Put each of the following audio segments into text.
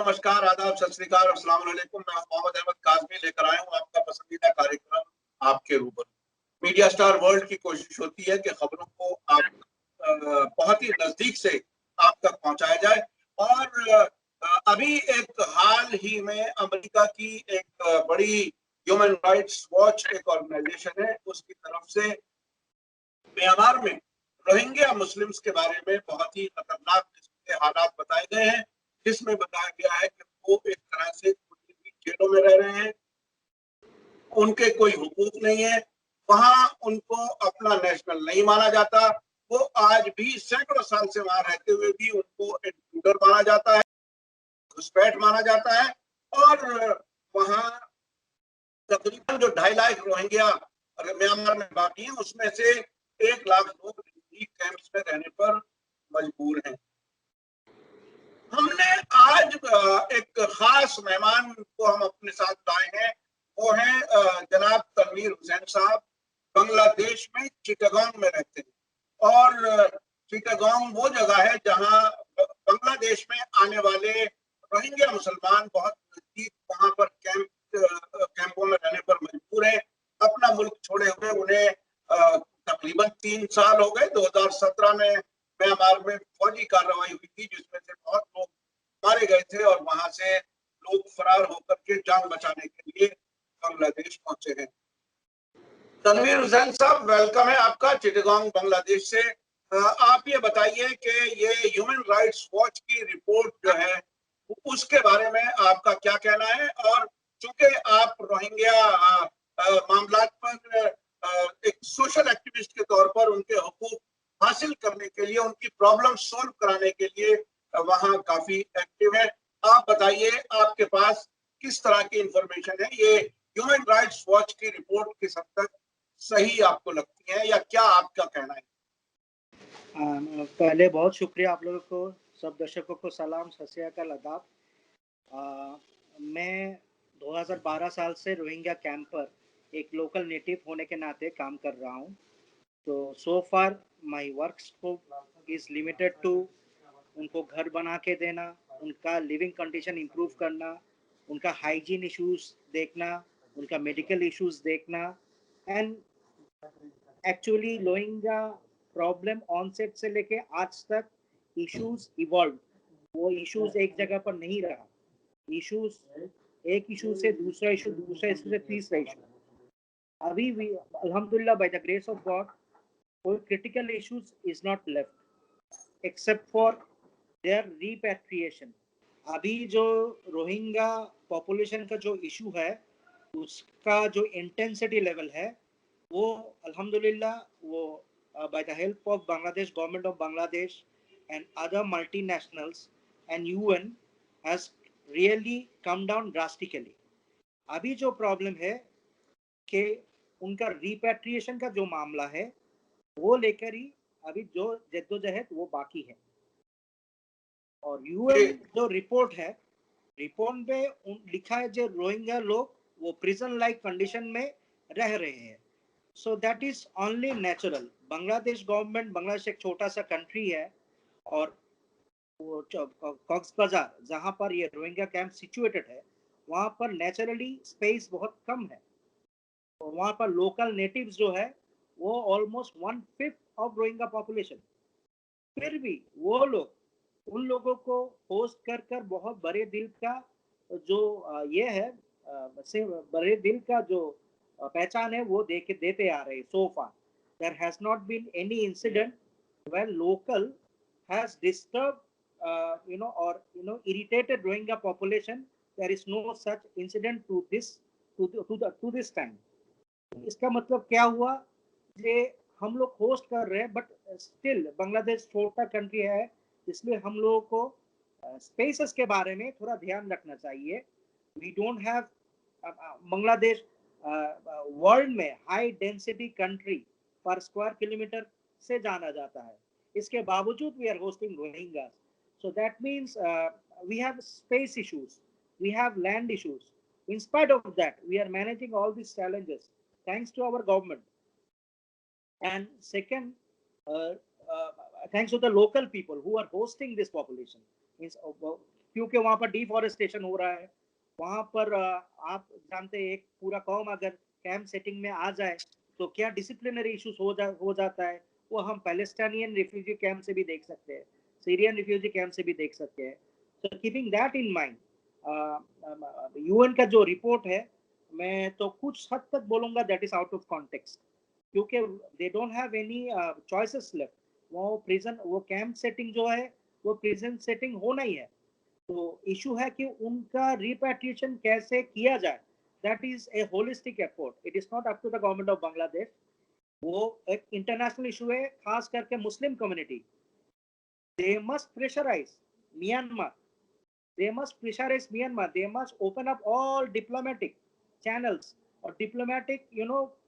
नमस्कार, आदाब, सत श्री अकाल, अस्सलाम वालेकुम। मैं मोहम्मद अहमद काज़मी लेकर आया हूँ आपका पसंदीदा कार्यक्रम आपके रूबरू। मीडिया स्टार वर्ल्ड की कोशिश होती है कि खबरों को आप बहुत ही नजदीक से आप तक पहुंचाया जाए। और अभी एक हाल ही में अमेरिका की एक बड़ी ह्यूमन राइट्स वॉच एक ऑर्गेनाइजेशन है, उसकी तरफ से म्यांमार में रोहिंग्या मुस्लिम्स के बारे में बहुत ही खतरनाक किस्म के हालात बताए गए हैं, जिसमें बताया गया है कि वो एक तरह से जेलों में रह रहे हैं, उनके कोई हुकूक नहीं है, वहां उनको अपना नेशनल नहीं माना जाता। वो आज भी सैकड़ों साल से वहां रहते हुए भी उनको इंट्रूडर माना जाता है, घुसपैठ माना जाता है। और वहां तकरीबन जो 2.5 लाख रोहिंग्या म्यांमार में बाकी हैं, उसमें से 1 लाख लोग कैंप्स में रहने पर मजबूर हैं। हमने आज एक खास मेहमान को हम अपने साथ लाए हैं, वो हैं जनाब तनवीर हुसैन साहब। बांग्लादेश में चिटागोंग में रहते हैं और चिटागोंग वो जगह है जहां बांग्लादेश में आने वाले रोहिंग्या मुसलमान बहुत नजदीक वहां पर कैंपों में रहने पर मजबूर हैं। अपना मुल्क छोड़े हुए उन्हें तकरीबन 3 साल हो गए। 2017 में म्यांमार में फौजी कार्रवाई हुई थी, जिसमें से बहुत लोग मारे गए थे और वहां से लोग फरार होकर के जान बचाने के लिए बांग्लादेश पहुंचे हैं। तनवीर हुसैन साहब, वेलकम है आपका चिटागोंग बांग्लादेश से। आप ये बताइए कि ये ह्यूमन राइट्स वॉच की रिपोर्ट जो है उसके बारे में आपका क्या कहना है, और चूंकि आप रोहिंग्या मामलात पर एक सोशल एक्टिविस्ट के तौर पर उनके हकूक हासिल करने के लिए, उनकी प्रॉब्लम सोल्व कराने के लिए वहां काफी एक्टिव है, आप बताइए आपके पास किस तरह की इंफॉर्मेशन है? ये ह्यूमन राइट्स वॉच की रिपोर्ट किस हद तक सही आपको लगती है, या क्या आपका कहना है? पहले बहुत शुक्रिया आप लोगों को, सब दर्शकों को सलाम, सत श्री अकाल, आदाब। मैं 2012 साल से रोहिंग्या कैंप पर एक लोकल नेटिव होने के नाते काम कर रहा हूँ। तो so far my work scope is limited to उनको घर बना के देना, उनका लिविंग कंडीशन इम्प्रूव करना, उनका हाइजीन इश्यूज देखना, उनका मेडिकल इश्यूज देखना। And actually Rohingya problem onset से लेके आज तक इश्यूज इवॉल्व, वो इश्यूज एक जगह पर नहीं रहा। इश्यूज एक इशू से दूसरा इशू, दूसरा इशू से तीसरा इशू। अभी भी अल्हम्दुलिल्लाह by the grace of God कोई critical issues is not left except for their repatriation. अभी जो रोहिंग्या पॉपुलेशन का जो इशू है उसका जो इंटेंसिटी लेवल है वो अल्हम्दुलिल्लाह वो by the help of Bangladesh, government of Bangladesh and other multinationals and UN has really come down drastically. अभी जो प्रॉब्लम है कि उनका रिपैट्रिएशन का जो मामला है वो लेकर ही अभी जो जद्दोजहद वो बाकी है। और यूएन जो रिपोर्ट है, रिपोर्ट में लिखा है जो रोहिंग्या लोग वो प्रिजन लाइक कंडीशन में रह रहे हैं। सो that is only natural. Bangladesh government, Bangladesh एक छोटा सा कंट्री है और वो कॉक्स बाजार जहाँ पर ये रोहिंग्या कैंप सिचुएटेड है वहाँ पर नेचुरली स्पेस बहुत कम है। तो वहाँ पर लोकल नेटिव्स जो है वो ऑलमोस्ट 1/5 ऑफ रोहिंग्या पॉपुलेशन। फिर भी वो लोग उन लोगों को होस्ट कर कर बहुत बड़े दिल का जो ये है से बड़े दिल का जो पहचान है वो देते आ रहे। So far there has not been any incident where local has disturb or irritated Rohingya population. There is no such incident to this time. इसका मतलब क्या हुआ? ये हम लोग होस्ट कर रहे हैं बट स्टिल बांग्लादेश छोटा कंट्री है, इसलिए हम लोगों को स्पेसेस के बारे में थोड़ा ध्यान रखना चाहिए। We don't have Bangladesh world में high density country per square kilometre से जाना जाता है, इसके बावजूद we are hosting Rohingya. So that means we have space issues, we have land issues. In spite of that, we are managing all these challenges thanks to our government. And second, thanks to the local people who are hosting this population. Means क्योंकि वहां पर deforestation हो रहा है। वहां पर आप जानते हैं, एक पूरा कौम अगर कैंप सेटिंग में आ जाए तो क्या डिसिप्लिनरी इश्यूज हो जाता है, वो हम पैलेस्टाइनियन रिफ्यूजी कैंप से भी देख सकते हैं, सीरियन रिफ्यूजी कैंप से भी देख सकते हैं। तो keeping that in mind, UN का जो रिपोर्ट है, मैं तो कुछ हद तक बोलूंगा that is out of context, क्योंकि they don't have any choices left. वो कैंप सेटिंग जो है वो प्रिजन सेटिंग होना ही है। तो इशू है कि उनका रिपैट्रिएशन कैसे किया जाए, that is a holistic effort, it is not up to the government of Bangladesh. वो एक इंटरनेशनल इशू है, खास करके Muslim community. They must pressurize Myanmar, they must pressurize Myanmar, they must open up all diplomatic channels or diplomatic,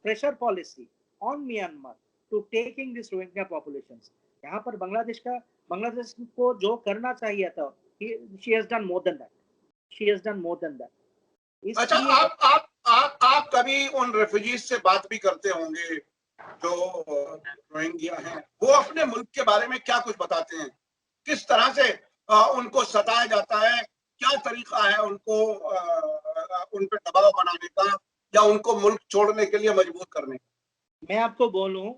pressure policy on Myanmar to taking this Rohingya populations. यहाँ पर बांग्लादेश को जो करना चाहिए था, she has done more than that, she has done more than that. अच्छा, आप कभी उन रेफ्यूजीज से बात भी करते होंगे जो रोहिंग्या हैं, वो अपने मुल्क के बारे में क्या कुछ बताते हैं? किस तरह से उनको सताया जाता है, क्या तरीका है उनको उन पे दबाव बनाने का या उनको मुल्क छोड़ने के लिए मजबूर करने का? मैं आपको बोलूं,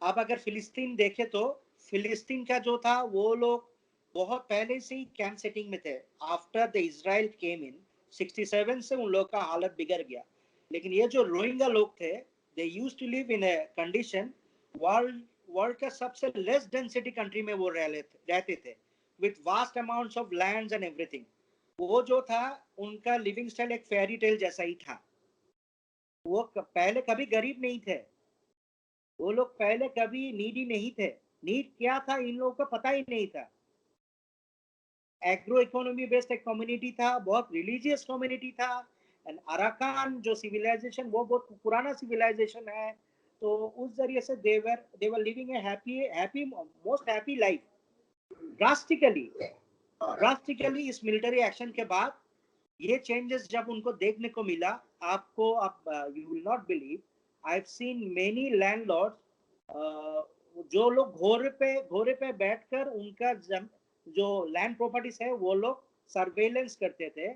आप अगर फिलिस्तीन देखें तो फिलिस्तीन का जो था, वो लोग बहुत पहले से ही कैंप सेटिंग में थे। आफ्टर द इजराइल केम इन 67 से उन लोग का हालत बिगड़ गया। लेकिन ये जो रोहिंग्या लोग थे, they used to live in a condition, world का सबसे लेस डेंसिटी कंट्री में वो रहते थे, with vast amounts of lands and everything. वो जो था, उनका लिविंग स्टाइल एक फेरी टेल जैसा ही था। वो पहले कभी गरीब नहीं थे, वो लोग पहले कभी नीडी नहीं थे। नीड क्या था इन लोगों को पता ही नहीं था। एग्रो इकोनॉमी बेस्ड एक कम्युनिटी था, बहुत रिलीजियस कम्युनिटी था। एंड अराकान जो सिविलाइजेशन, वो बहुत पुराना सिविलाइजेशन है। तो उस जरिए से they were living a happy most happy life. Drastically इस मिलिट्री एक्शन के बाद ये चेंजेस जब उनको देखने को मिला, you will not believe, I have seen many landlords, जो लोग घोड़े पे बैठकर उनका जो लैंड प्रॉपर्टीज है वो लोग सर्वेलेंस करते थे।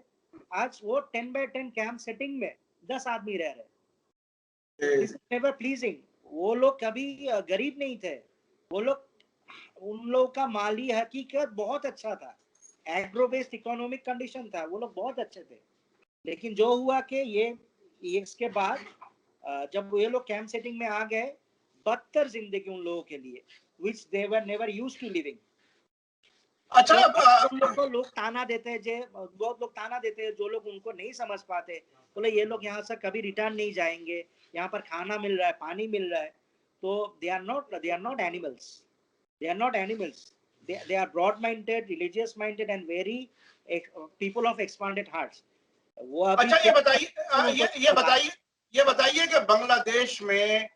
आज वो 10x10 कैंप सेटिंग में 10 आदमी रह रहे। This is never pleasing. वो लोग कभी गरीब नहीं थे, उन लोगों का माली हकीकत बहुत अच्छा था, एग्रो बेस्ड इकोनॉमिक कंडीशन था, वो लोग बहुत अच्छे थे। लेकिन जो हुआ कि ये इसके बाद जब ये लोग कैंप सेटिंग में आ गए, बदतर जिंदगी उन लोगों के लिए, which they were never used to living। अच्छा, तो लोग ताना देते हैं, बहुत लोग ताना देते हैं, जो लोग उनको नहीं समझ पाते, बोले ये लोग यहाँ से कभी रिटर्न नहीं जाएंगे, यहाँ पर खाना मिल रहा है, पानी मिल रहा है। तो they are not animals, they are broad minded, religious minded and very people of expanded hearts। वो अभी अच्छा, ये बताइए कि बांग्लादेश में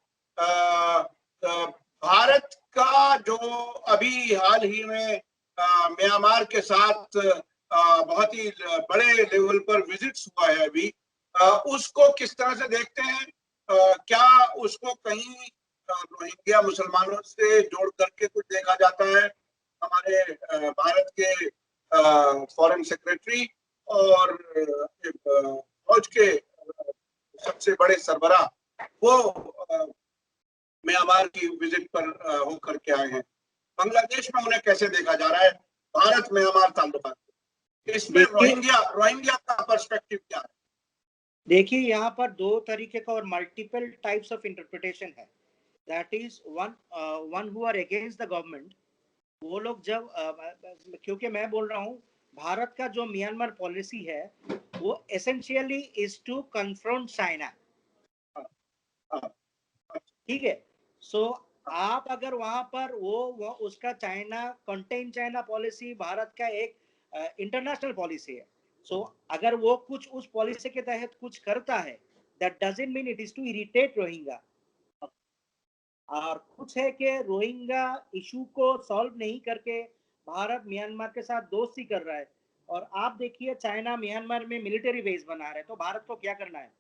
भारत का जो अभी हाल ही में म्यांमार के साथ बहुत ही बड़े लेवल पर विजिट्स हुआ है अभी, उसको किस तरह से देखते हैं? क्या उसको कहीं रोहिंग्या मुसलमानों से जोड़ करके कुछ देखा जाता है? हमारे भारत के फॉरेन सेक्रेटरी और फौज के सबसे बड़े सरबराह वो म्यांमार की विजिट पर होकर के आए हैं। बांग्लादेश में उन्हें कैसे देखा जा रहा है भारत म्यांमार ताल्लुकात? इसमें रोहिंग्या का पर्सपेक्टिव क्या है? देखिए, यहाँ पर दो तरीके का और मल्टीपल टाइप्स ऑफ इंटरप्रिटेशन है। That is one who are against the government. वो लोग जब क्योंकि मैं बोल रहा हूँ, भारत का जो म्यांमार पॉलिसी है वो essentially is to confront China. ठीक है। सो आप अगर वहां पर वो उसका China contain China policy Bharat का एक इंटरनेशनल पॉलिसी है। सो अगर वो कुछ उस पॉलिसी के तहत कुछ करता है, that doesn't mean it is to irritate Rohingya. और कुछ है कि रोहिंग्या इशू को सॉल्व नहीं करके भारत म्यांमार के साथ दोस्ती कर रहा है। और आप देखिए, चाइना म्यांमार में मिलिट्री बेस बना रहे, तो भारत को क्या करना है?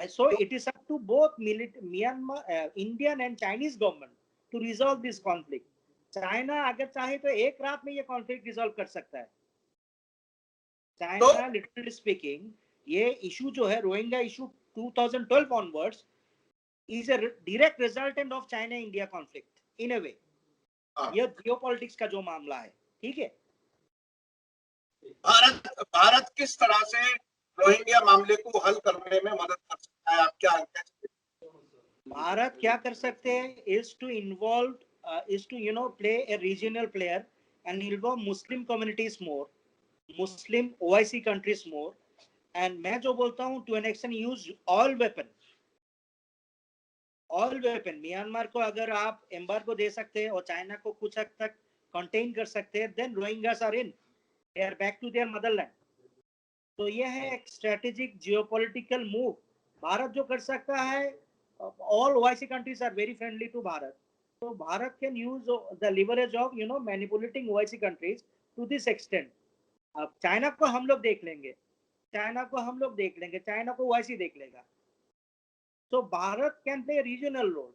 So it is up to both Myanmar, Indian and Chinese government to resolve this conflict. China अगर चाहे तो एक रात में ये कॉन्फ्लिक्ट रिजॉल्व कर सकता है। तो चाइना लिटरली स्पीकिंग, ये इशू जो है Rohingya issue 2012 onwards is a direct resultant of China India conflict in a way। ये जियोपॉलिटिक्स का जो मामला है, ठीक है। भारत किस तरह से रोहिंग्या मामले को हल करने में मदद कर सकता है, आप क्या कहते हैं? भारत क्या कर सकते हैं is to involve is to play a regional player and involve Muslim communities more, Muslim OIC countries more, and मैं जो बोलता हूँ to an extent use all weapon. Myanmar को अगर आप एम्बार्गो दे सकते हैं और चाइना को कुछ हद तक कंटेन कर सकते हैं, then Rohingyas are in, they are back to their motherland. तो ये है एक स्ट्रेटेजिक जियोपॉलिटिकल मूव भारत जो कर सकता है। All OIC countries are very friendly to Bharat, तो Bharat can use the leverage of manipulating OIC countries to this extent. अब चाइना को हम लोग देख लेंगे, चाइना को ओआईसी देख लेगा। तो Bharat can play regional role,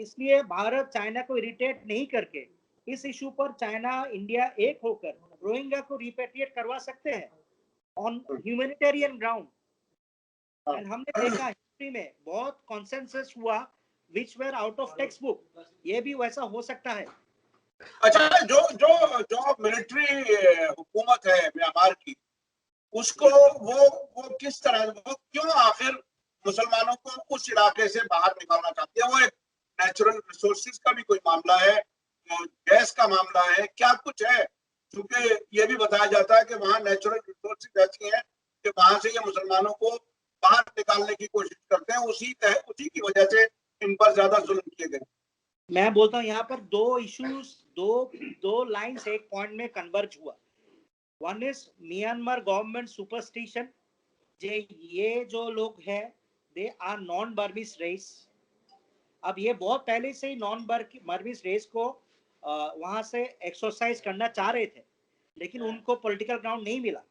इसलिए भारत चाइना को इरिटेट नहीं करके इस इशू पर चाइना इंडिया एक होकर रोहिंग्या को रिपेट्रिएट करवा सकते हैं ऑन ह्यूमैनिटेरियन ग्राउंड। एंड हमने देखा हिस्ट्री में बहुत कॉन्सेंसस हुआ विच where out of text book, ये भी वैसा हो सकता है। अच्छा, जो जो जो मिलिट्री हुकूमत है म्यांमार की, उसको वो किस तरह, वो क्यों आखिर मुसलमानों को उस इलाके से बाहर निकालना चाहती है? वो एक नेचुरल रिसोर्सेज का भी कोई मामला है, गैस का मामला है, क्या कुछ है? क्योंकि ये भी बताया जाता है कि वहाँ नेचुरल रिसोर्सेज ऐसी हैं कि वहां से ये मुसलमानों को बाहर निकालने की कोशिश करते हैं, उसी की वजह से इन पर ज्यादा जुल्म किए गए। मैं बोलता हूँ यहाँ पर दो इश्यूज, दो लाइंस एक पॉइंट में कन्वर्ज हुआ। One is Myanmar government superstition, ये जो लोग हैं they are non Burmese race. अब ये बहुत पहले से ही नॉन बर्मीज रेस को वहां से एक्सरसाइज करना चाह रहे थे, लेकिन उनको पॉलिटिकल ग्राउंड नहीं मिला।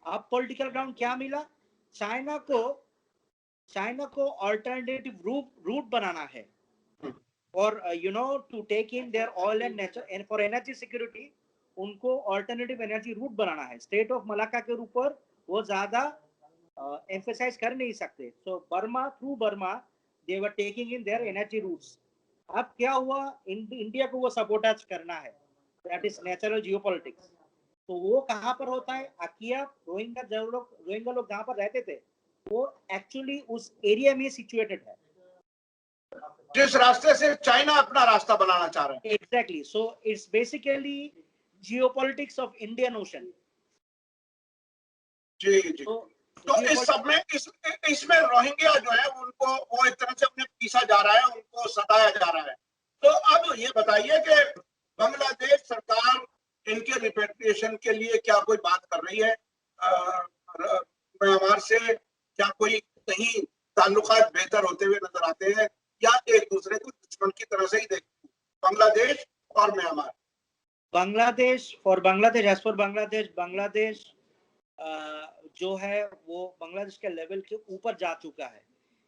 अब पॉलिटिकल ग्राउंड क्या मिला? चाइना को अल्टरनेटिव रूट बनाना है और to take in their oil and nature and for energy security उनको अल्टरनेटिव एनर्जी रूट बनाना है। स्टेट ऑफ मलाक्का के ऊपर वो ज्यादा एम्फेसाइज कर नहीं सकते। So Burma, through Burma they were taking in their energy routes. अब क्या हुआ, इंडिया को वो सपोर्ट करना है, दैट इज नेचुरल जियोपॉलिटिक्स। तो वो कहाँ पर होता है? अकिया रोहिंग्या लोग जहाँ पर रहते थे वो एक्चुअली उस एरिया में सिचुएटेड है, जिस रास्ते से चाइना अपना रास्ता बनाना चाह रहे हैं। Exactly. So it's basically geopolitics of Indian Ocean. जी जी। तो इस सब में इसमें रोहिंग्या जो है उनको वो एक तरह से अपने पीसा जा रहा है, उनको सताया जा रहा है। तो अब ये बताइए कि बांग्लादेश सरकार इनके रिपेट्रिएशन के लिए क्या कोई बात कर रही है म्यांमार से? क्या कोई कहीं ताल्लुकात बेहतर होते हुए नजर आते हैं या एक दूसरे को दुश्मन की तरह से ही देखते हैं बांग्लादेश और म्यांमार? बांग्लादेश जो है वो बांग्लादेश के लेवल के ऊपर जा चुका है,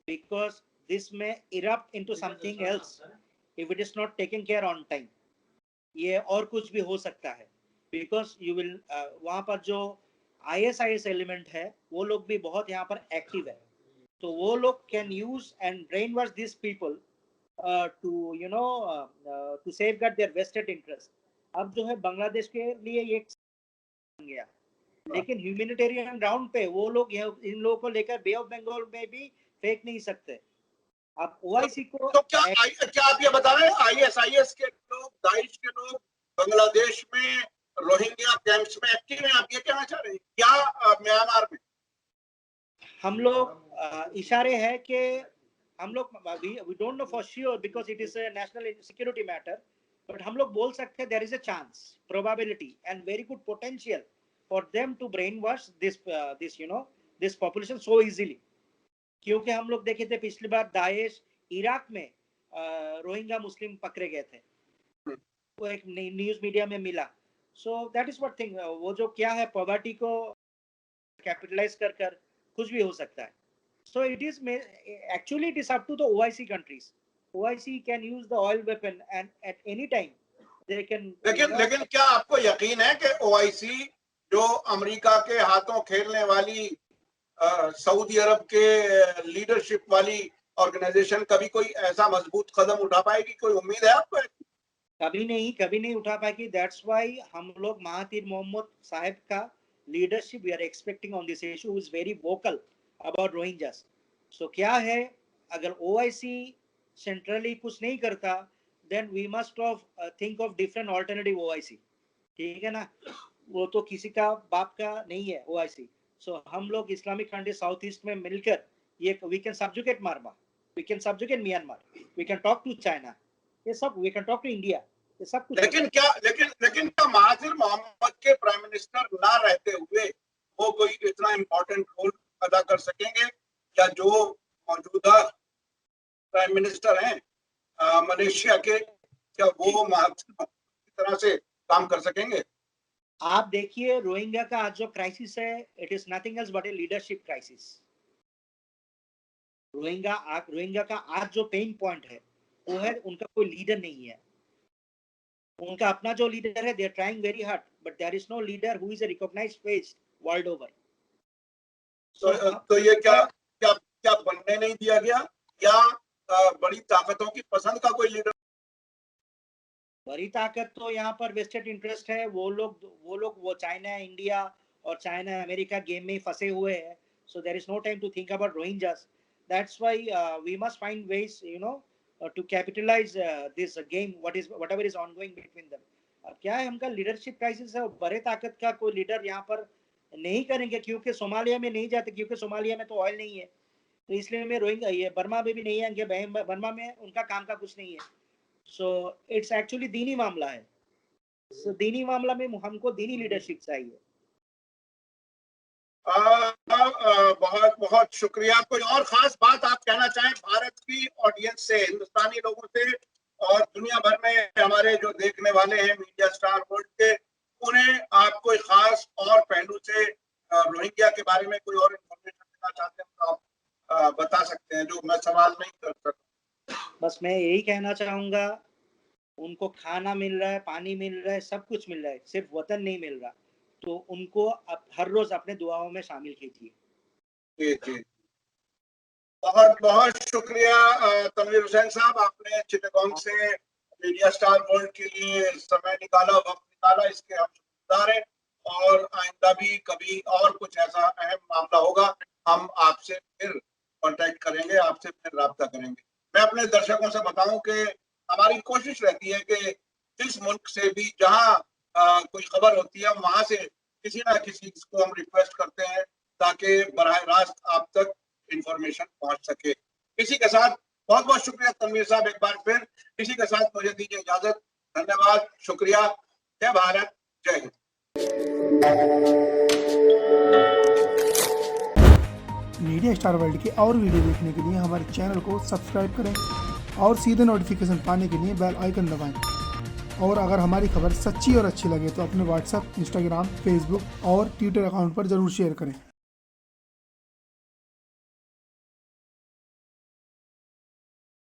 बिकॉज दिस में erupt into something else if it is not taken care on time. ये और कुछ भी हो सकता है, बिकॉज यू विल वहां पर जो ISIS एलिमेंट है वो लोग भी बहुत यहाँ पर एक्टिव है। तो वो लोग can use and brainwash this people to safeguard their vested interest. अब जो है बांग्लादेश के लिए ये बन गया, लेकिन ह्यूमैनिटेरियन ग्राउंड पे वो लोग इन लोगों को लेकर बे ऑफ बंगाल में भी फेंक नहीं सकते। अब ओआईसी को तो क्या आप ये बता रहे हैं ISIS के लोग, दाइश के लोग बांग्लादेश में रोहिंग्या कैंप्स में एक्टिव हैं? आप ये कहना चाह रहे हैं क्या म्यांमार में? हम लोग इशारे हैं कि हम लोग we don't know for sure because it is a national security matter, but हम लोग बोल सकते हैं there is a chance, probability and very good potential for them to brainwash this population so easily. क्योंकि हम लोग देखे थे पिछली बार दाइश इराक में रोहिंग्या मुस्लिम पकड़े गए थे, वो एक न्यूज मीडिया में मिला। So that is what thing, वो जो क्या है पॉवर्टी को कैपिटलाइज कर कुछ भी हो सकता है। So it is actually it is up to the OIC countries. OIC can use the oil weapon and at any time they can. लेकिन क्या आपको यकीन है कि ओआईसी जो अमेरिका के हाथों खेलने वाली सऊदी अरब के लीडरशिप वाली ऑर्गेनाइजेशन कभी कोई ऐसा मजबूत कदम उठा पाएगी? कोई उम्मीद है आपको? कभी नहीं उठा पाएगी. दैट्स व्हाई हम लोग महातीर मोहम्मद साहब का leadership we are expecting on this issue. Is very vocal about Rohingyas. So क्या है, अगर OIC सेंट्रली कुछ नहीं करता then we must of think of different alternative OIC. ठीक है ना, वो तो किसी का बाप का नहीं है OIC. सो हम लोग इस्लामिक कंट्री साउथ ईस्ट में मिलकर ये we can subjugate Myanmar, we can subjugate Myanmar, we can talk to China, ये सब we can talk to India, ये सब कुछ. लेकिन क्या महाथिर मोहम्मद के प्राइम मिनिस्टर ना रहते हुए वो कोई इतना इम्पोर्टेंट रोल अदा कर सकेंगे? या जो मौजूदा प्राइम मिनिस्टर हैं मलेशिया के, क्या वो महाथिर मोहम्मद की तरह से काम कर सकेंगे? आप देखिए रोहिंग्या का आज जो क्राइसिस है, it is nothing else but a leadership crisis. Rohingya का आज जो पेन पॉइंट है वो है उनका कोई लीडर नहीं है. उनका अपना जो लीडर है, they are trying very hard but there is no leader who is a recognized face world over. तो ये क्या बनने नहीं दिया गया, या बड़ी ताकतों की पसंद का कोई लीडर? बड़ी ताकत तो यहाँ पर वेस्टेड इंटरेस्ट है. वो चाइना इंडिया और चाइना अमेरिका गेम में फंसे हुए हैं. So there is no time to think about Rohingyas. That's why we must find ways to capitalize this game whatever is ongoing between them. अब क्या है, हमका लीडरशिप क्राइसिस है. बड़े ताकत का कोई लीडर यहाँ पर नहीं करेंगे क्योंकि सोमालिया में नहीं जाते, क्योंकि सोमालिया में तो ऑयल नहीं है. तो इसलिए मैं रोहिंग्या ये बर्मा में भी नहीं आएंगे. बर्मा में उनका काम का कुछ नहीं है. सो इट्स एक्चुअली दीनी मामला है. सो दीनी मामला में हमको दीनी लीडरशिप चाहिए. बहुत बहुत शुक्रिया. कोई और खास बात आप कहना चाहें भारत की ऑडियंस से, हिंदुस्तानी लोगों से और दुनिया भर में हमारे जो देखने वाले हैं मीडिया स्टार वर्ल्ड के, उन्हें आप कोई खास और पहलू से रोहिंग्या के बारे में कोई और इन्फॉर्मेशन देना चाहते हैं तो आप बता सकते हैं, जो मैं सवाल नहीं कर सकता. बस मैं यही कहना चाहूंगा, उनको खाना मिल रहा है, पानी मिल रहा है, सब कुछ मिल रहा है, सिर्फ वतन नहीं मिल रहा. तो उनको हर रोज अपने दुआओं में शामिल कीजिए. जी. बहुत बहुत शुक्रिया तनवीर हुसैन साहब, आपने चिटगांव से मीडिया स्टार वर्ल्ड के लिए समय निकाला, वक्त निकाला. इसके हम शुक्रगुजार हैं और आइंदा भी कभी और कुछ ऐसा अहम मामला होगा हम आपसे फिर कांटेक्ट करेंगे, आपसे फिर राब्ता करेंगे. मैं अपने दर्शकों से बताऊं कि हमारी कोशिश रहती है कि जिस मुल्क से भी जहां कोई खबर होती है वहां से किसी ना किसी को हम रिक्वेस्ट करते हैं ताकि बराह रास्त आप तक इंफॉर्मेशन पहुंच सके. इसी के साथ बहुत बहुत शुक्रिया तनवीर साहब, एक बार फिर इसी के साथ मुझे दीजिए इजाजत. धन्यवाद, शुक्रिया. जय भारत, जय हिंद. मीडिया स्टार वर्ल्ड के और वीडियो देखने के लिए हमारे चैनल को सब्सक्राइब करें और सीधे नोटिफिकेशन पाने के लिए बेल आइकन दबाएं. और अगर हमारी खबर सच्ची और अच्छी लगे तो अपने व्हाट्सएप, इंस्टाग्राम, फेसबुक और ट्विटर अकाउंट पर ज़रूर शेयर करें.